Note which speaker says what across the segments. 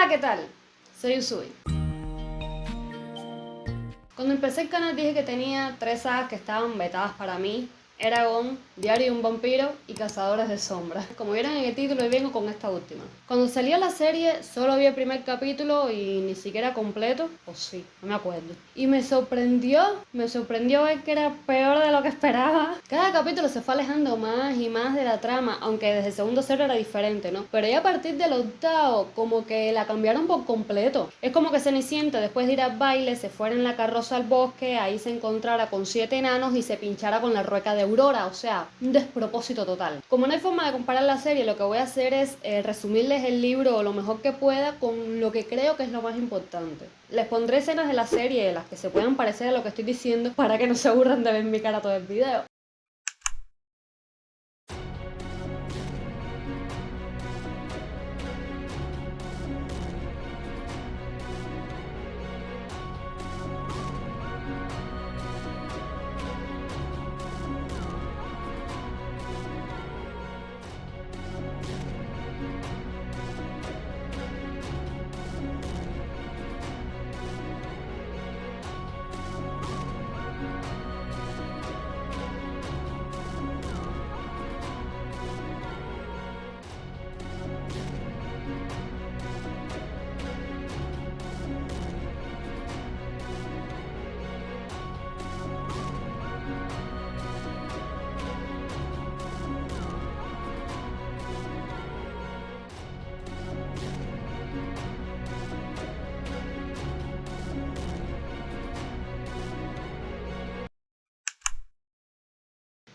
Speaker 1: Hola, ¿qué tal? Soy Usui. Cuando empecé el canal dije que tenía 3 sagas que estaban vetadas para mí: Eragon, Diario de un vampiro y Cazadores de sombras. Como vieron en el título, hoy vengo con esta última. Cuando salió la serie solo vi el primer capítulo y ni siquiera completo, o sí, no me acuerdo. Y me sorprendió ver que era peor de lo que esperaba. Cada capítulo se fue alejando más y más de la trama, aunque desde el segundo cero era diferente, ¿no? Pero ya a partir del octavo, como que la cambiaron por completo. Es como que Cenicienta, después de ir al baile, se fuera en la carroza al bosque, ahí se encontrara con 7 enanos y se pinchara con la rueca de Aurora, o sea, un despropósito total. Como no hay forma de comparar la serie, lo que voy a hacer es resumirles el libro lo mejor que pueda con lo que creo que es lo más importante. Les pondré escenas de la serie de las que se puedan parecer a lo que estoy diciendo para que no se aburran de ver mi cara todo el video.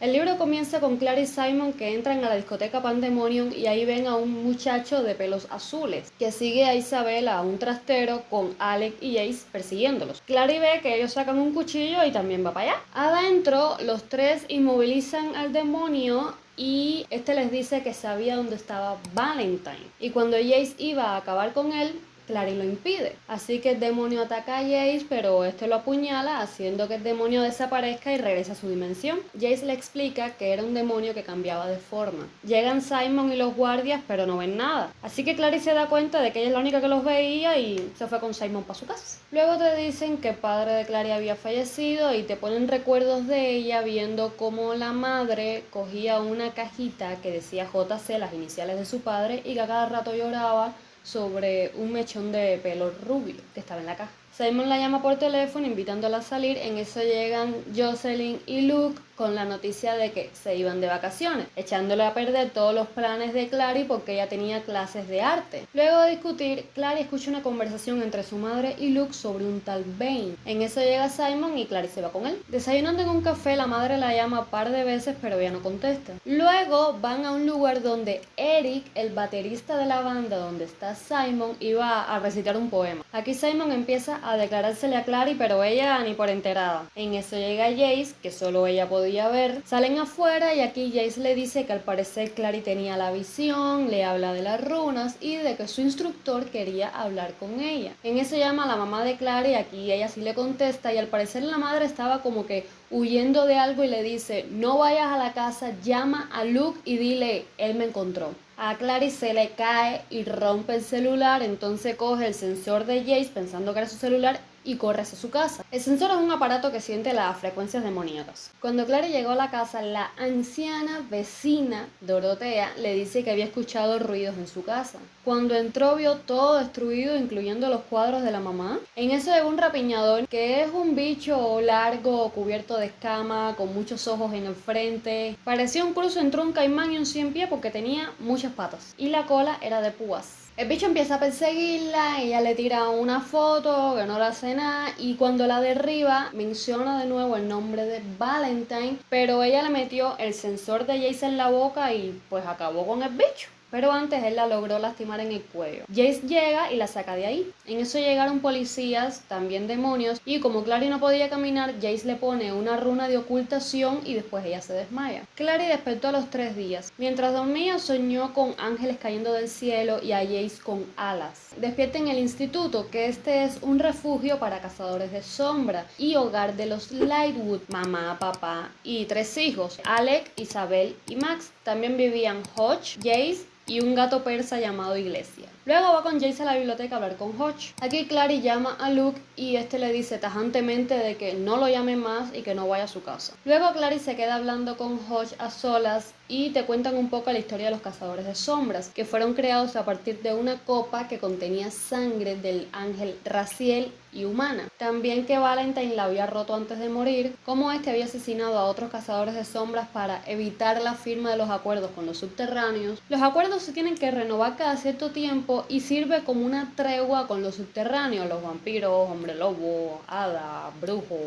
Speaker 1: El libro comienza con Clara y Simon que entran a la discoteca Pandemonium y ahí ven a un muchacho de pelos azules que sigue a Isabel a un trastero con Alec y Jace persiguiéndolos. Clara ve que ellos sacan un cuchillo y también va para allá. Adentro, los tres inmovilizan al demonio y este les dice que sabía dónde estaba Valentine. Y cuando Jace iba a acabar con él, Clary lo impide. Así que el demonio ataca a Jace, pero este lo apuñala, haciendo que el demonio desaparezca y regrese a su dimensión. Jace le explica que era un demonio que cambiaba de forma. Llegan Simon y los guardias, pero no ven nada. Así que Clary se da cuenta de que ella es la única que los veía y se fue con Simon para su casa. Luego te dicen que el padre de Clary había fallecido y te ponen recuerdos de ella viendo cómo la madre cogía una cajita que decía JC, las iniciales de su padre, y que a cada rato lloraba sobre un mechón de pelo rubio que estaba en la caja. Simon la llama por teléfono invitándola a salir. En eso llegan Jocelyn y Luke con la noticia de que se iban de vacaciones, echándole a perder todos los planes de Clary porque ella tenía clases de arte. Luego de discutir, Clary escucha una conversación entre su madre y Luke sobre un tal Bane. En eso llega Simon y Clary se va con él. Desayunando en un café, la madre la llama un par de veces pero ella no contesta. Luego van a un lugar donde Eric, el baterista de la banda donde está Simon, iba a recitar un poema. Aquí Simon empieza a declarársele a Clary, pero ella ni por enterada. En eso llega Jace, que solo ella podía ver. Salen afuera y aquí Jace le dice que al parecer Clary tenía la visión, le habla de las runas y de que su instructor quería hablar con ella. En eso llama a la mamá de Clary y aquí ella sí le contesta y al parecer la madre estaba como que huyendo de algo y le dice: no vayas a la casa, llama a Luke y dile, él me encontró. A Clary se le cae y rompe el celular, entonces coge el sensor de Jace pensando que era su celular y corre hacia su casa. El sensor es un aparato que siente las frecuencias demoníacas. Cuando Clary llegó a la casa, la anciana vecina Dorotea le dice que había escuchado ruidos en su casa. Cuando entró vio todo destruido, incluyendo los cuadros de la mamá. En eso llegó un rapiñador, que es un bicho largo, cubierto de escama, con muchos ojos en el frente. Parecía un cruce entre un caimán y un 100 pies porque tenía muchas patas y la cola era de púas. El bicho empieza a perseguirla, ella le tira una foto que no le hace nada y cuando la derriba menciona de nuevo el nombre de Valentine, pero ella le metió el sensor de Jace en la boca y pues acabó con el bicho. Pero antes él la logró lastimar en el cuello. Jace llega y la saca de ahí. En eso llegaron policías, también demonios, y como Clary no podía caminar, Jace le pone una runa de ocultación y después ella se desmaya. Clary despertó a los 3 días. Mientras dormía soñó con ángeles cayendo del cielo y a Jace con alas. Despierta en el instituto, que este es un refugio para cazadores de sombra y hogar de los Lightwood, mamá, papá y 3 hijos, Alec, Isabel y Max. También vivían Hodge, Jace y un gato persa llamado Iglesia. Luego va con Jace a la biblioteca a hablar con Hodge. Aquí Clary llama a Luke y este le dice tajantemente de que no lo llame más y que no vaya a su casa. Luego Clary se queda hablando con Hodge a solas y te cuentan un poco la historia de los cazadores de sombras, que fueron creados a partir de una copa que contenía sangre del ángel Raziel y humana. También que Valentine la había roto antes de morir, como este había asesinado a otros cazadores de sombras para evitar la firma de los acuerdos con los subterráneos. Los acuerdos se tienen que renovar cada cierto tiempo y sirve como una tregua con los subterráneos, los vampiros, hombre lobo, hada, brujo,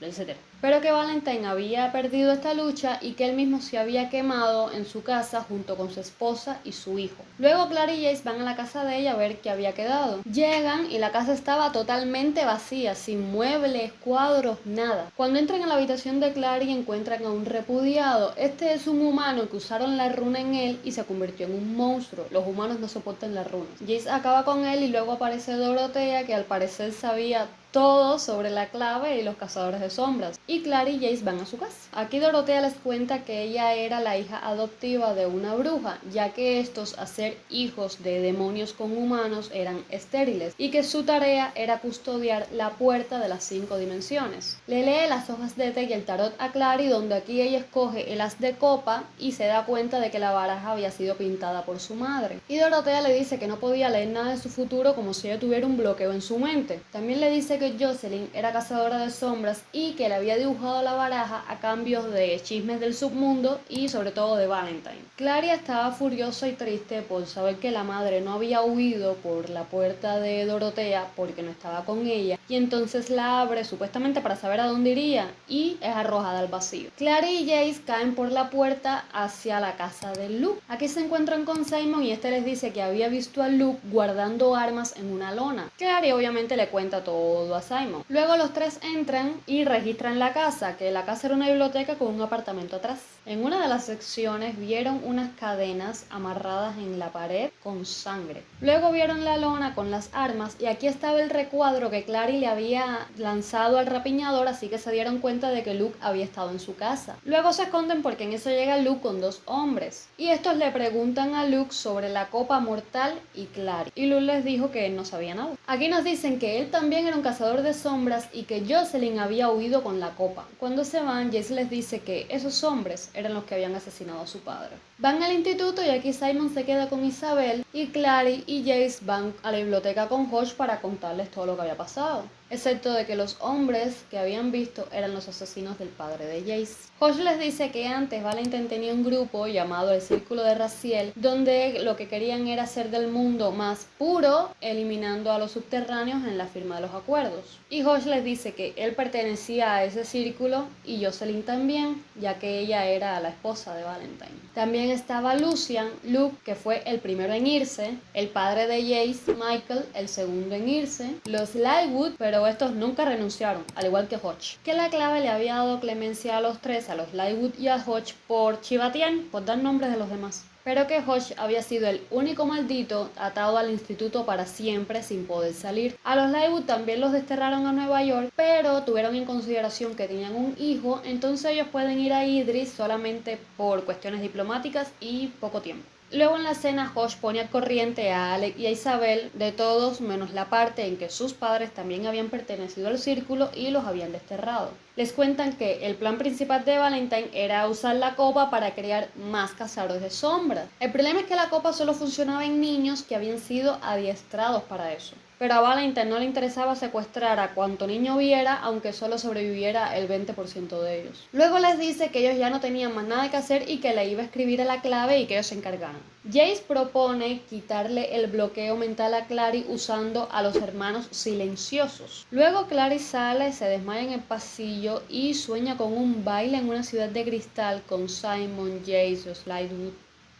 Speaker 1: etc. Pero que Valentine había perdido esta lucha y que él mismo se había quemado en su casa junto con su esposa y su hijo. Luego Clary y Jace van a la casa de ella a ver qué había quedado. Llegan y la casa estaba totalmente vacía, sin muebles, cuadros, nada. Cuando entran a la habitación de Clary encuentran a un repudiado. Este es un humano que usaron la runa en él y se convirtió en un monstruo. Los humanos no soportan las runas. Jace acaba con él y luego aparece Dorothea, que al parecer sabía todo sobre la clave y los cazadores de sombras. Y Clary y Jace van a su casa. Aquí Dorothea les cuenta que ella era la hija adoptiva de una bruja, ya que estos, a ser hijos de demonios con humanos, eran estériles y que su tarea era custodiar la puerta de las 5 dimensiones. Le lee las hojas de té y el tarot a Clary, donde aquí ella escoge el as de copa y se da cuenta de que la baraja había sido pintada por su madre. Y Dorothea le dice que no podía leer nada de su futuro, como si ella tuviera un bloqueo en su mente. También le dice que Jocelyn era cazadora de sombras y que le había dibujado la baraja a cambio de chismes del submundo y sobre todo de Valentine. Clary estaba furiosa y triste por saber que la madre no había huido por la puerta de Dorothea porque no estaba con ella, y entonces la abre supuestamente para saber a dónde iría y es arrojada al vacío. Clary y Jace caen por la puerta hacia la casa de Luke. Aquí se encuentran con Simon y este les dice que había visto a Luke guardando armas en una lona. Clary obviamente le cuenta todo a Simon. Luego los tres entran y registran la casa, que la casa era una biblioteca con un apartamento atrás. En una de las secciones vieron unas cadenas amarradas en la pared con sangre. Luego vieron la lona con las armas y aquí estaba el recuadro que Clary le había lanzado al rapiñador, así que se dieron cuenta de que Luke había estado en su casa. Luego se esconden porque en eso llega Luke con 2 hombres y estos le preguntan a Luke sobre la copa mortal y Clary, y Luke les dijo que él no sabía nada. Aquí nos dicen que él también era un cazador de sombras y que Jocelyn había huido con la copa. Cuando se van, Jace les dice que esos hombres eran los que habían asesinado a su padre. Van al instituto y aquí Simon se queda con Isabel y Clary y Jace van a la biblioteca con Hodge para contarles todo lo que había pasado, excepto de que los hombres que habían visto eran los asesinos del padre de Jace. Hodge les dice que antes Valentine tenía un grupo llamado el Círculo de Raziel, donde lo que querían era hacer del mundo más puro, eliminando a los subterráneos en la firma de los acuerdos. Y Hodge les dice que él pertenecía a ese círculo y Jocelyn también, ya que ella era la esposa de Valentine. También estaba Lucian, Luke, que fue el primero en irse, el padre de Jace, Michael, el segundo en irse, los Lightwood, pero estos nunca renunciaron, al igual que Hodge. Que la clave le había dado clemencia a los tres, a los Lightwood y a Hodge, por chivatear, por dar nombres de los demás. Pero que Hodge había sido el único maldito atado al instituto para siempre sin poder salir. A los Lightwood también los desterraron a Nueva York, pero tuvieron en consideración que tenían un hijo, entonces ellos pueden ir a Idris solamente por cuestiones diplomáticas y poco tiempo. Luego en la escena Hodge pone al corriente a Alec y a Isabel de todos menos la parte en que sus padres también habían pertenecido al círculo y los habían desterrado. Les cuentan que el plan principal de Valentine era usar la copa para crear más cazadores de sombras. El problema es que la copa solo funcionaba en niños que habían sido adiestrados para eso. Pero a Valentine no le interesaba secuestrar a cuanto niño viera, aunque solo sobreviviera el 20% de ellos. Luego les dice que ellos ya no tenían más nada que hacer y que le iba a escribir a la clave y que ellos se encargaran. Jace propone quitarle el bloqueo mental a Clary usando a los hermanos silenciosos. Luego Clary sale, se desmaya en el pasillo y sueña con un baile en una ciudad de cristal con Simon, Jace, los Lightwood.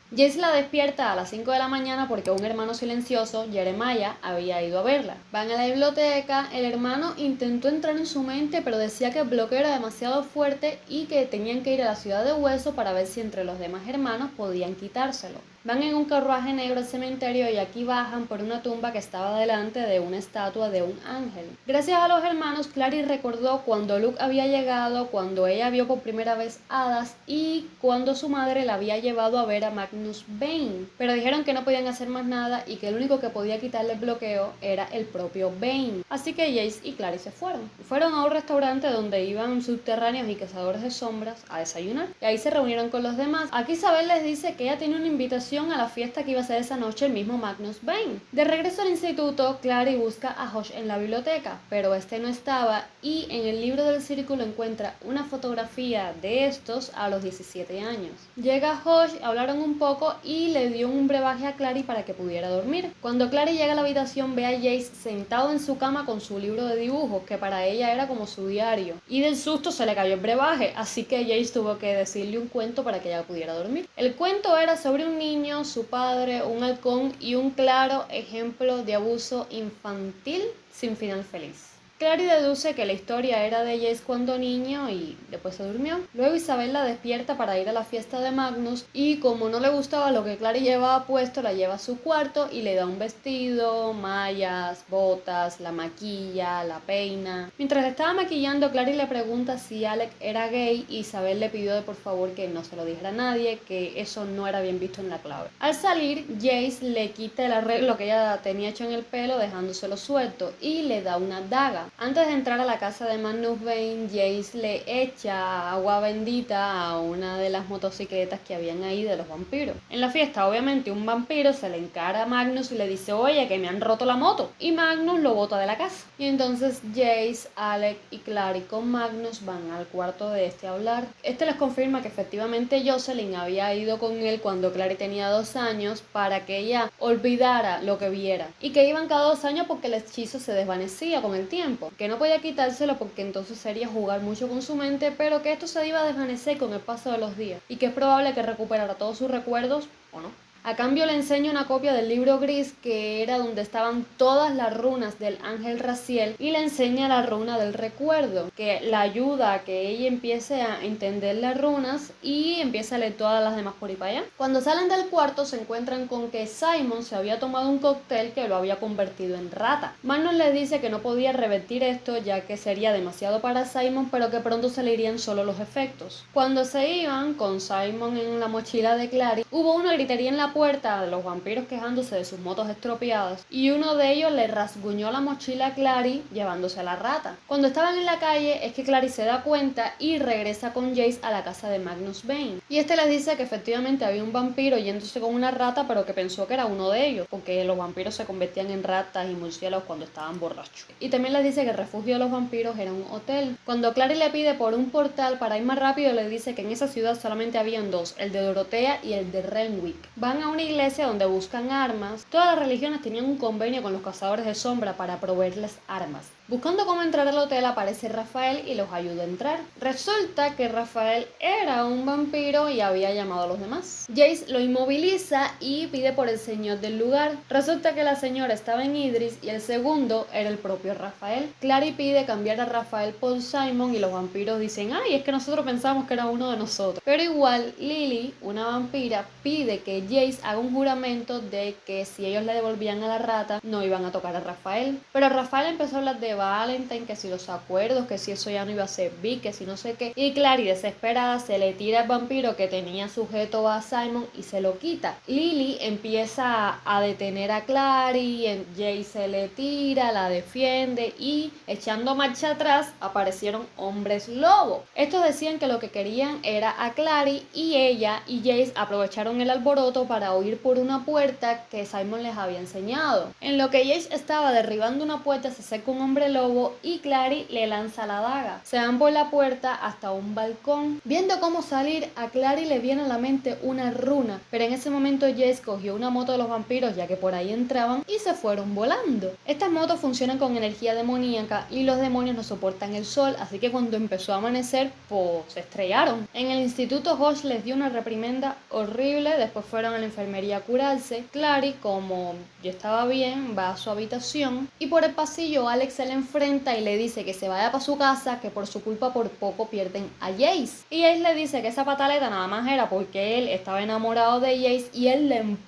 Speaker 1: Jace la despierta a las 5 de la mañana porque un hermano silencioso, Jeremiah, había ido a verla. Van a la biblioteca, el hermano intentó entrar en su mente pero decía que el bloqueo era demasiado fuerte y que tenían que ir a la ciudad de Hueso para ver si entre los demás hermanos podían quitárselo. Van en un carruaje negro al cementerio y aquí bajan por una tumba que estaba delante de una estatua de un ángel. Gracias a los hermanos, Clary recordó cuando Luke había llegado, cuando ella vio por primera vez hadas y cuando su madre la había llevado a ver a Magnus Bane. Pero dijeron que no podían hacer más nada y que el único que podía quitarle el bloqueo era el propio Bane. Así que Jace y Clary se fueron. Fueron a un restaurante donde iban subterráneos y cazadores de sombras a desayunar. Y ahí se reunieron con los demás. Aquí Isabel les dice que ella tiene una invitación a la fiesta que iba a ser esa noche el mismo Magnus Bane. De regreso al instituto, Clary busca a Hush en la biblioteca, pero este no estaba y en el libro del círculo encuentra una fotografía de estos a los 17 años. Llega Hush, hablaron un poco y le dio un brebaje a Clary para que pudiera dormir. Cuando Clary llega a la habitación ve a Jace sentado en su cama con su libro de dibujos, que para ella era como su diario, y del susto se le cayó el brebaje, así que Jace tuvo que decirle un cuento para que ella pudiera dormir. El cuento era sobre un niño, su padre, un halcón y un claro ejemplo de abuso infantil sin final feliz. Clary deduce que la historia era de Jace cuando niño y después se durmió. Luego Isabel la despierta para ir a la fiesta de Magnus y como no le gustaba lo que Clary llevaba puesto, la lleva a su cuarto y le da un vestido, mallas, botas, la maquilla, la peina. Mientras estaba maquillando, Clary le pregunta si Alec era gay y Isabel le pidió de por favor que no se lo dijera a nadie, que eso no era bien visto en la clave. Al salir, Jace le quita el arreglo que ella tenía hecho en el pelo dejándoselo suelto y le da una daga. Antes de entrar a la casa de Magnus Bane, Jace le echa agua bendita a una de las motocicletas que habían ahí de los vampiros. En la fiesta, obviamente, un vampiro se le encara a Magnus y le dice, oye, que me han roto la moto. Y Magnus lo bota de la casa. Y entonces Jace, Alec y Clary con Magnus van al cuarto de este a hablar. Este les confirma que efectivamente Jocelyn había ido con él cuando Clary tenía 2 años para que ella olvidara lo que viera. Y que iban cada 2 años porque el hechizo se desvanecía con el tiempo. Que no podía quitárselo porque entonces sería jugar mucho con su mente, pero que esto se iba a desvanecer con el paso de los días y que es probable que recuperara todos sus recuerdos o no. A cambio le enseño una copia del libro gris que era donde estaban todas las runas del ángel Raziel y le enseña la runa del recuerdo, que la ayuda a que ella empiece a entender las runas y empiece a leer todas las demás por ahí para allá. Cuando salen del cuarto se encuentran con que Simon se había tomado un cóctel que lo había convertido en rata. Magnus les dice que no podía revertir esto ya que sería demasiado para Simon, pero que pronto se le irían solo los efectos. Cuando se iban con Simon en la mochila de Clary, hubo una gritería en la puerta de los vampiros quejándose de sus motos estropeadas y uno de ellos le rasguñó la mochila a Clary llevándose a la rata. Cuando estaban en la calle es que Clary se da cuenta y regresa con Jace a la casa de Magnus Bane. Y este les dice que efectivamente había un vampiro yéndose con una rata pero que pensó que era uno de ellos porque los vampiros se convertían en ratas y murciélagos cuando estaban borrachos. Y también les dice que el refugio de los vampiros era un hotel. Cuando Clary le pide por un portal para ir más rápido le dice que en esa ciudad solamente habían 2, el de Dorotea y el de Renwick. Van a una iglesia donde buscan armas. Todas las religiones tenían un convenio con los cazadores de sombra para proveerles armas. Buscando cómo entrar al hotel aparece Rafael y los ayuda a entrar. Resulta que Rafael era un vampiro y había llamado a los demás. Jace lo inmoviliza y pide por el señor del lugar. Resulta que la señora estaba en Idris y el segundo era el propio Rafael. Clary pide cambiar a Rafael por Simon y los vampiros dicen, ay, es que nosotros pensamos que era uno de nosotros. Pero igual Lily, una vampira, pide que Jace haga un juramento de que si ellos le devolvían a la rata no iban a tocar a Rafael. Pero Rafael empezó a hablar de Valentine, que si los acuerdos, que si eso ya no iba a servir, que si no sé qué. Y Clary, desesperada, se le tira el vampiro que tenía sujeto a Simon y se lo quita. Lily empieza a detener a Clary, Jay se le tira, la defiende y echando marcha atrás aparecieron hombres lobo. Estos decían que lo que querían era a Clary y ella y Jace aprovecharon el alboroto para huir por una puerta que Simon les había enseñado. En lo que Jace estaba derribando una puerta se acerca un hombre lobo y Clary le lanza la daga. Se van por la puerta hasta un balcón. Viendo cómo salir, a Clary le viene a la mente una runa, pero en ese momento Jace cogió una moto de los vampiros ya que por ahí entraban y se fueron volando. Estas motos funcionan con energía demoníaca y los demonios no soportan el sol, así que cuando empezó a amanecer, pues se estrellaron. En el instituto Hush les dio una reprimenda horrible, después fueron al enfermería a curarse. Clary, como ya estaba bien, va a su habitación y por el pasillo Alex se le enfrenta y le dice que se vaya para su casa, que por su culpa por poco pierden a Jace. Y Jace le dice que esa pataleta nada más era porque él estaba enamorado de Jace y él le empuja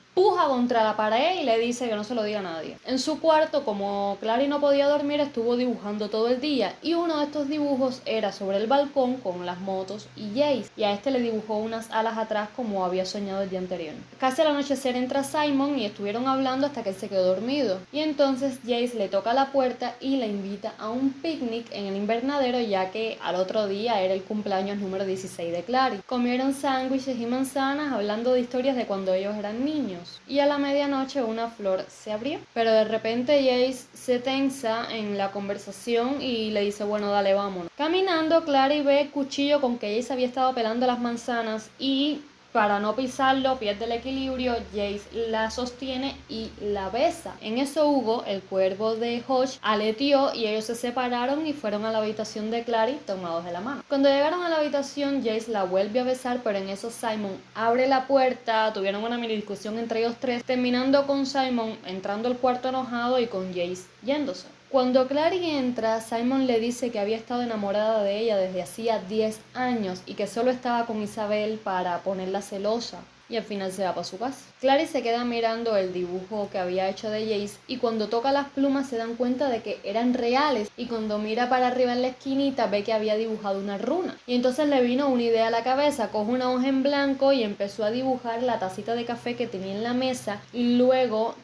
Speaker 1: contra la pared y le dice que no se lo diga a nadie. En su cuarto, como Clary no podía dormir, estuvo dibujando todo el día y uno de estos dibujos era sobre el balcón con las motos y Jace, y a este le dibujó unas alas atrás como había soñado el día anterior. Casi al anochecer entra Simon y estuvieron hablando hasta que él se quedó dormido, y entonces Jace le toca la puerta y la invita a un picnic en el invernadero, ya que al otro día era el cumpleaños número 16 de Clary. Comieron sándwiches y manzanas hablando de historias de cuando ellos eran niños, y a la medianoche una flor se abrió, pero de repente Jace se tensa en la conversación y le dice bueno dale vámonos. Caminando Clary ve el cuchillo con que Jace había estado pelando las manzanas y para no pisarlo pierde el equilibrio, Jace la sostiene y la besa. En eso Hugo, el cuervo de Hodge, aleteó y ellos se separaron y fueron a la habitación de Clary tomados de la mano. Cuando llegaron a la habitación, Jace la vuelve a besar, pero en eso Simon abre la puerta, tuvieron una mini discusión entre ellos tres, terminando con Simon entrando al cuarto enojado y con Jace yéndose. Cuando Clary entra, Simon le dice que había estado enamorada de ella desde hacía 10 años y que solo estaba con Isabel para ponerla celosa. Y al final se va para su casa. Clary se queda mirando el dibujo que había hecho de Jace y cuando toca las plumas se dan cuenta de que eran reales, y cuando mira para arriba en la esquinita ve que había dibujado una runa. Y entonces le vino una idea a la cabeza, coge una hoja en blanco y empezó a dibujar la tacita de café que tenía en la mesa, y luego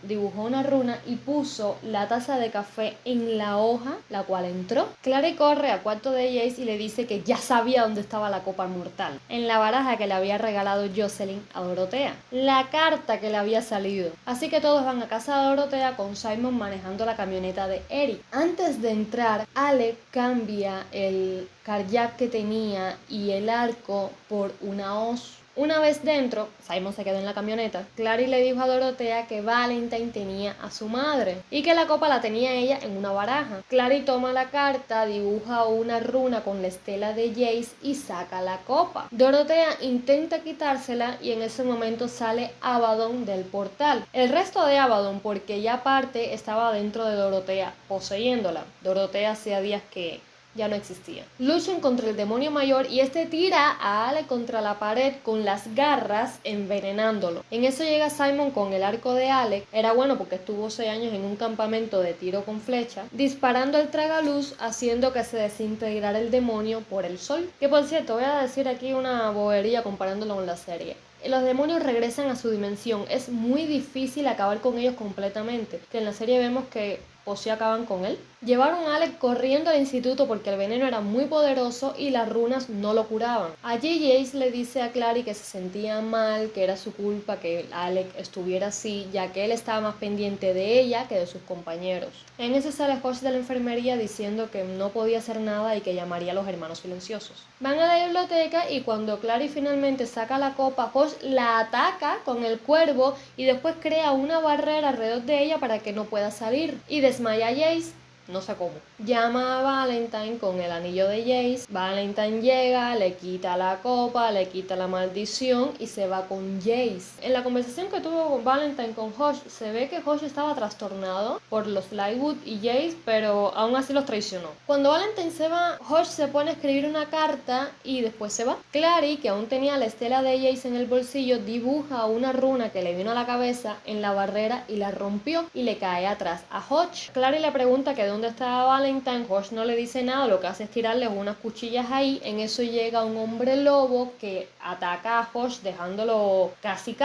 Speaker 1: dibujó una runa y puso la taza de café en la hoja, la cual entró. Clary corre al cuarto de Jace y le dice que ya sabía dónde estaba la copa mortal, en la baraja que le había regalado Jocelyn a Dorotea, la carta que le había salido. Así que todos van a casa de Dorotea con Simon manejando la camioneta de Eric. Antes de entrar, Alec cambia el kayak que tenía y el arco por una hoz. Una vez dentro, Simon se quedó en la camioneta. Clary le dijo a Dorotea que Valentine tenía a su madre y que la copa la tenía ella en una baraja. Clary toma la carta, dibuja una runa con la estela de Jace y saca la copa. Dorotea intenta quitársela y en ese momento sale Abaddon del portal. El resto de Abaddon, porque ya parte, estaba dentro de Dorotea, poseyéndola. Dorotea hacía días que ya no existía. Luchan contra el demonio mayor y este tira a Alec contra la pared con las garras, envenenándolo. En eso llega Simon con el arco de Alec. Era bueno porque estuvo 6 años en un campamento de tiro con flecha, disparando el tragaluz, haciendo que se desintegrara el demonio por el sol. Que por cierto, voy a decir aquí una bobería comparándolo con la serie. Los demonios regresan a su dimensión. Es muy difícil acabar con ellos completamente, que en la serie vemos que o si acaban con él. Llevaron a Alec corriendo al instituto porque el veneno era muy poderoso y las runas no lo curaban. Allí Jace le dice a Clary que se sentía mal, que era su culpa que Alec estuviera así, ya que él estaba más pendiente de ella que de sus compañeros. En ese sale Hodge de la enfermería diciendo que no podía hacer nada y que llamaría a los hermanos silenciosos. Van a la biblioteca y cuando Clary finalmente saca la copa, Hodge la ataca con el cuervo y después crea una barrera alrededor de ella para que no pueda salir y desmaya a Jace. No sé cómo. Llama a Valentine con el anillo de Jace. Valentine llega, le quita la copa, le quita la maldición y se va con Jace. En la conversación que tuvo Valentine con Hodge, se ve que Hodge estaba trastornado por los Lightwood y Jace, pero aún así los traicionó. Cuando Valentine se va, Hodge se pone a escribir una carta y después se va. Clary, que aún tenía la estela de Jace en el bolsillo, dibuja una runa que le vino a la cabeza en la barrera y la rompió y le cae atrás a Hodge. Clary le pregunta que dónde está Valentine. Hodge no le dice nada, lo que hace es tirarle unas cuchillas ahí. En eso llega un hombre lobo que ataca a Hodge dejándolo casi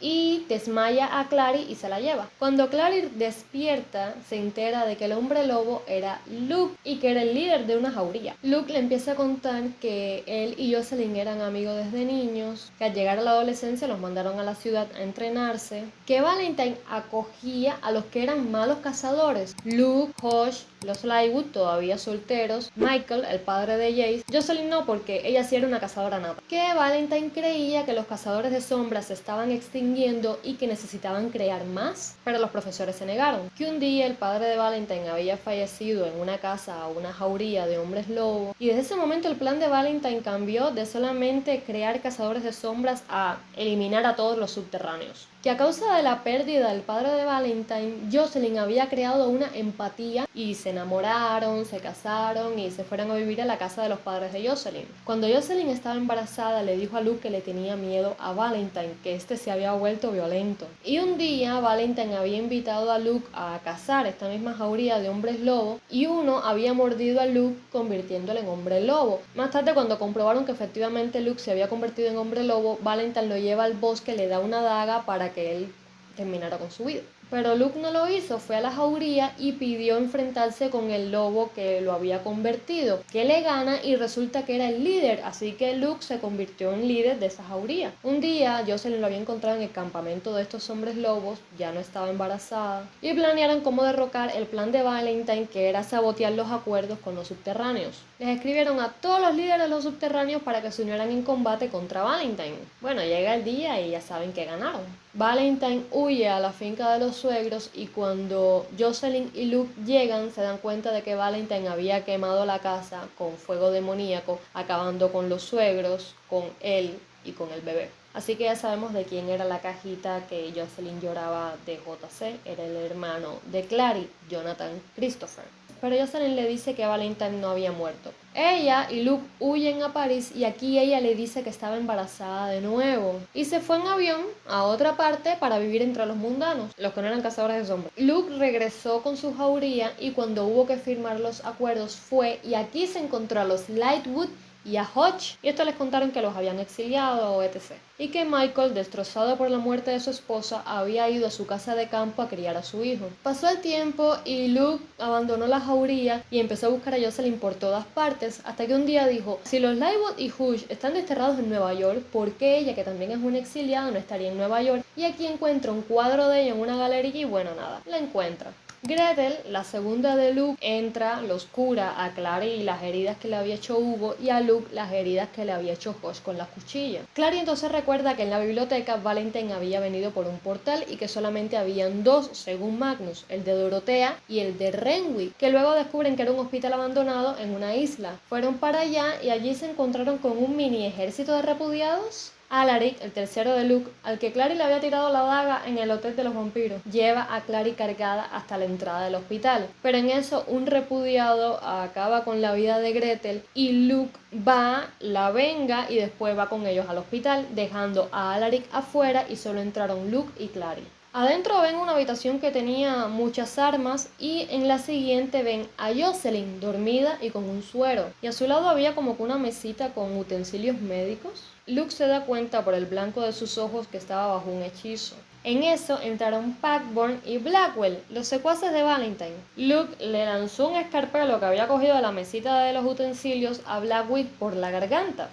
Speaker 1: y desmaya a Clary y se la lleva. Cuando Clary despierta, se entera de que el hombre lobo era Luke y que era el líder de una jauría. Luke le empieza a contar que él y Jocelyn eran amigos desde niños, que al llegar a la adolescencia los mandaron a la ciudad a entrenarse, que Valentine acogía a los que eran malos cazadores. Luke, Hodge Los Lightwood todavía solteros, Michael, el padre de Jace, Jocelyn no porque ella sí era una cazadora nata, que Valentine creía que los cazadores de sombras se estaban extinguiendo y que necesitaban crear más, pero los profesores se negaron, que un día el padre de Valentine había fallecido en una casa o una jauría de hombres lobo, y desde ese momento el plan de Valentine cambió de solamente crear cazadores de sombras a eliminar a todos los subterráneos. Que a causa de la pérdida del padre de Valentine, Jocelyn había creado una empatía y se enamoraron, se casaron y se fueron a vivir a la casa de los padres de Jocelyn. Cuando Jocelyn estaba embarazada, le dijo a Luke que le tenía miedo a Valentine, que este se había vuelto violento. Y un día Valentine había invitado a Luke a cazar esta misma jauría de hombres lobo y uno había mordido a Luke convirtiéndolo en hombre lobo. Más tarde, cuando comprobaron que efectivamente Luke se había convertido en hombre lobo, Valentine lo lleva al bosque, le da una daga para que él terminara con su vida. Pero Luke no lo hizo, fue a la jauría y pidió enfrentarse con el lobo que lo había convertido, que le gana y resulta que era el líder, así que Luke se convirtió en líder de esa jauría. Un día Jocelyn lo había encontrado en el campamento de estos hombres lobos, ya no estaba embarazada, y planearon cómo derrocar el plan de Valentine, que era sabotear los acuerdos con los subterráneos. Les escribieron a todos los líderes de los subterráneos para que se unieran en combate contra Valentine. Bueno, llega el día y ya saben que ganaron. Valentine huye a la finca de los suegros y cuando Jocelyn y Luke llegan se dan cuenta de que Valentine había quemado la casa con fuego demoníaco, acabando con los suegros, con él y con el bebé. Así que ya sabemos de quién era la cajita que Jocelyn lloraba de JC, era el hermano de Clary, Jonathan Christopher. Pero Jocelyn le dice que Valentine no había muerto. Ella y Luke huyen a París y aquí ella le dice que estaba embarazada de nuevo. Y se fue en avión a otra parte para vivir entre los mundanos, los que no eran cazadores de sombras. Luke regresó con su jauría y cuando hubo que firmar los acuerdos fue y aquí se encontró a los Lightwood y a Hodge, y esto les contaron que los habían exiliado o etc. Y que Michael, destrozado por la muerte de su esposa, había ido a su casa de campo a criar a su hijo. Pasó el tiempo y Luke abandonó la jauría y empezó a buscar a Jocelyn por todas partes, hasta que un día dijo, si los Lightwood y Hodge están desterrados en Nueva York, ¿por qué ella, que también es una exiliada, no estaría en Nueva York? Y aquí encuentra un cuadro de ella en una galería y bueno, nada, la encuentra. Gretel, la segunda de Luke, entra, los cura a Clary las heridas que le había hecho Hugo y a Luke las heridas que le había hecho Hodge con la cuchilla. Clary entonces recuerda que en la biblioteca Valentine había venido por un portal y que solamente habían dos, según Magnus, el de Dorotea y el de Renwick, que luego descubren que era un hospital abandonado en una isla. Fueron para allá y allí se encontraron con un mini ejército de repudiados. Alaric, el tercero de Luke, al que Clary le había tirado la daga en el hotel de los vampiros, lleva a Clary cargada hasta la entrada del hospital. Pero en eso un repudiado acaba con la vida de Gretel y Luke va, la venga y después va con ellos al hospital, dejando a Alaric afuera y solo entraron Luke y Clary. Adentro ven una habitación que tenía muchas armas y en la siguiente ven a Jocelyn dormida y con un suero. Y a su lado había como que una mesita con utensilios médicos. Luke se da cuenta por el blanco de sus ojos que estaba bajo un hechizo. En eso entraron Packborn y Blackwell, los secuaces de Valentine. Luke le lanzó un escarpelo que había cogido de la mesita de los utensilios a Blackwell por la garganta.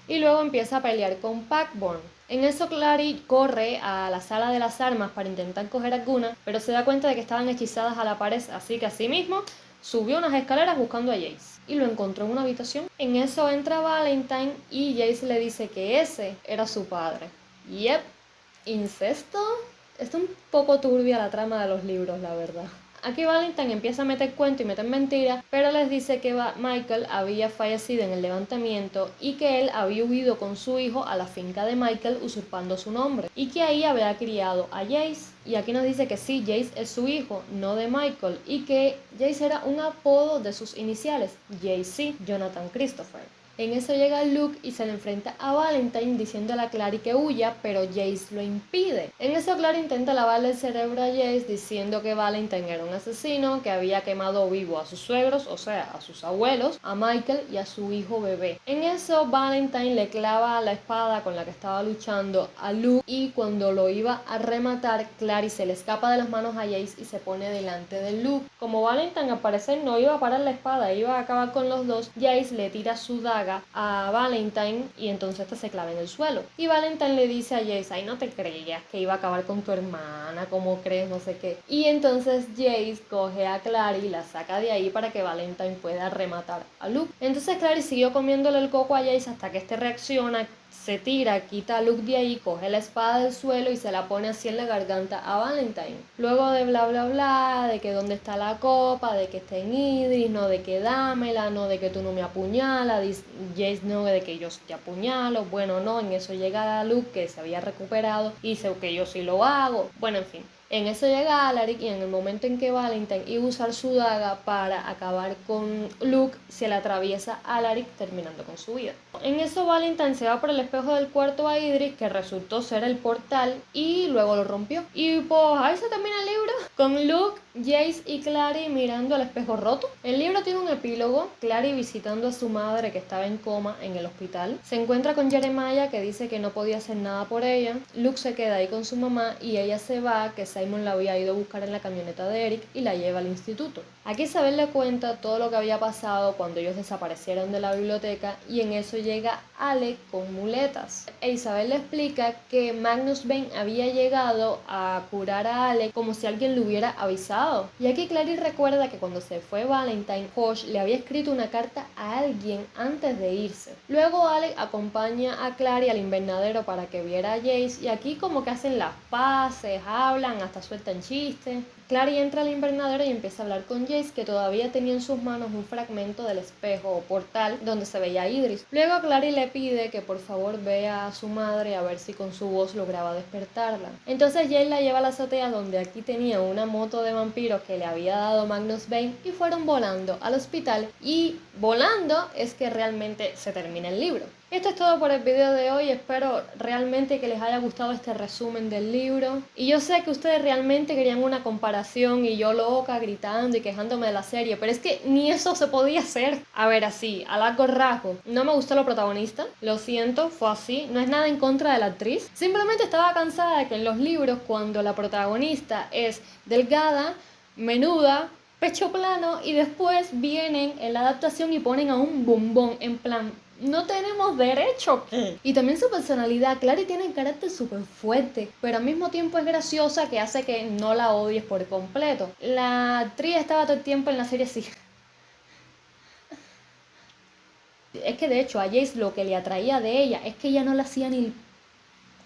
Speaker 1: Y luego empieza a pelear con Packborn. En eso Clary corre a la sala de las armas para intentar coger alguna, pero se da cuenta de que estaban hechizadas a la pared, así que asimismo subió unas escaleras buscando a Jace y lo encontró en una habitación. En eso entra Valentine y Jace le dice que ese era su padre. Yep, incesto. Está un poco turbia la trama de los libros, la verdad. Aquí Valentine empieza a meter cuento y meter mentiras, pero les dice que Michael había fallecido en el levantamiento y que él había huido con su hijo a la finca de Michael usurpando su nombre y que ahí había criado a Jace. Y aquí nos dice que sí, Jace es su hijo, no de Michael, y que Jace era un apodo de sus iniciales, JC, Jonathan Christopher. En eso llega Luke y se le enfrenta a Valentine diciéndole a Clary que huya, pero Jace lo impide. En eso Clary intenta lavarle el cerebro a Jace diciendo que Valentine era un asesino, que había quemado vivo a sus suegros, o sea, a sus abuelos, a Michael y a su hijo bebé. En eso Valentine le clava la espada con la que estaba luchando a Luke y cuando lo iba a rematar, Clary se le escapa de las manos a Jace y se pone delante de Luke. Como Valentine al parecer no iba a parar la espada, iba a acabar con los dos, Jace le tira su daga daga a Valentine y entonces esta se clava en el suelo. Y Valentine le dice a Jace, ay, no te creías que iba a acabar con tu hermana, ¿cómo crees? No sé qué. Y entonces Jace coge a Clary y la saca de ahí para que Valentine pueda rematar a Luke. Entonces Clary siguió comiéndole el coco a Jace hasta que este reacciona, se tira, quita a Luke de ahí, coge la espada del suelo y se la pone así en la garganta a Valentine. Luego de bla bla bla, de que dónde está la copa, de que está en Idris, no de que dámela, no de que tú no me apuñalas, dice Jace no de que yo sí te apuñalo, bueno no, en eso llega Luke que se había recuperado y dice que yo sí lo hago, bueno en fin. En eso llega Alaric y en el momento en que Valentine iba a usar su daga para acabar con Luke, se le atraviesa Alaric terminando con su vida. En eso Valentine se va por el espejo del cuarto a Idris, que resultó ser el portal, y luego lo rompió. Y pues ahí se termina el libro, con Luke, Jace y Clary mirando al espejo roto. El libro tiene un epílogo, Clary visitando a su madre que estaba en coma en el hospital. Se encuentra con Jeremiah que dice que no podía hacer nada por ella. Luke se queda ahí con su mamá y ella se va, que Simon la había ido a buscar en la camioneta de Eric y la lleva al instituto. Aquí Isabel le cuenta todo lo que había pasado cuando ellos desaparecieron de la biblioteca y en eso llega Alec con muletas. E Isabel le explica que Magnus Bane había llegado a curar a Alec como si alguien le hubiera avisado. Y aquí Clary recuerda que cuando se fue Valentine, Josh le había escrito una carta a alguien antes de irse. Luego Alec acompaña a Clary al invernadero para que viera a Jace y aquí como que hacen las paces, hablan, hasta sueltan chistes. Clary entra al invernadero y empieza a hablar con Jace, que todavía tenía en sus manos un fragmento del espejo o portal donde se veía a Idris. Luego Clary le pide que por favor vea a su madre a ver si con su voz lograba despertarla. Entonces Jace la lleva a la azotea donde aquí tenía una moto de vampiros que le había dado Magnus Bane y fueron volando al hospital y volando es que realmente se termina el libro. Esto es todo por el video de hoy, espero realmente que les haya gustado este resumen del libro. Y yo sé que ustedes realmente querían una comparación y yo loca gritando y quejándome de la serie, pero es que ni eso se podía hacer. A ver, así, a largo rasgo, no me gustó lo protagonista, lo siento, fue así, no es nada en contra de la actriz. Simplemente estaba cansada de que en los libros cuando la protagonista es delgada, menuda, pecho plano y después vienen en la adaptación y ponen a un bombón en plan... ¿No tenemos derecho qué? Y también su personalidad, Clary tiene un carácter súper fuerte, pero al mismo tiempo es graciosa que hace que no la odies por completo. La actriz estaba todo el tiempo en la serie así. Es que de hecho a Jace lo que le atraía de ella es que ella no le hacía ni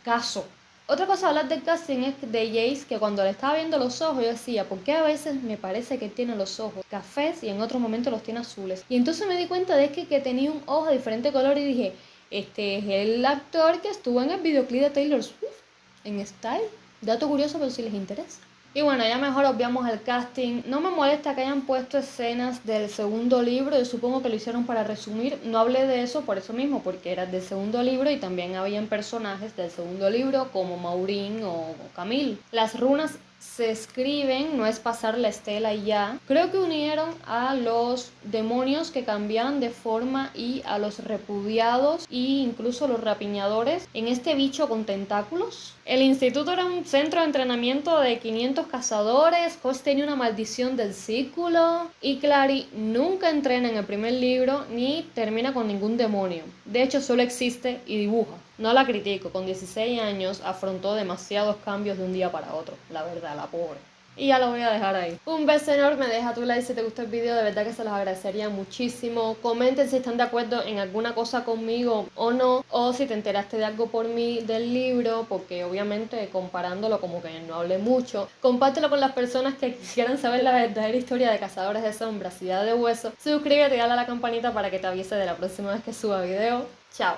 Speaker 1: caso. Otra cosa a hablar del casting es de Jace, que cuando le estaba viendo los ojos yo decía, ¿por qué a veces me parece que tiene los ojos cafés y en otro momento los tiene azules? Y entonces me di cuenta de que tenía un ojo de diferente color y dije, este es el actor que estuvo en el videoclip de Taylor Swift, en Style. Dato curioso por si les interesa. Y bueno, ya mejor obviamos el casting. No me molesta que hayan puesto escenas del segundo libro, yo supongo que lo hicieron para resumir. No hablé de eso por eso mismo, porque era del segundo libro y también habían personajes del segundo libro como Maureen o Camille. Las runas se escriben, no es pasar la estela y ya. Creo que unieron a los demonios que cambiaban de forma y a los repudiados e incluso los rapiñadores en este bicho con tentáculos. El instituto era un centro de entrenamiento de 500 cazadores, Josh tenía una maldición del círculo y Clary nunca entrena en el primer libro ni termina con ningún demonio. De hecho solo existe y dibuja. No la critico, con 16 años afrontó demasiados cambios de un día para otro, la verdad, la pobre. Y ya lo voy a dejar ahí. Un beso enorme, deja tu like si te gustó el video, de verdad que se los agradecería muchísimo. Comenten si están de acuerdo en alguna cosa conmigo o no, o si te enteraste de algo por mí del libro, porque obviamente comparándolo como que no hablé mucho. Compártelo con las personas que quisieran saber la verdadera historia de Cazadores de Sombras y de Hueso. Suscríbete y dale a la campanita para que te avise de la próxima vez que suba video. Chao.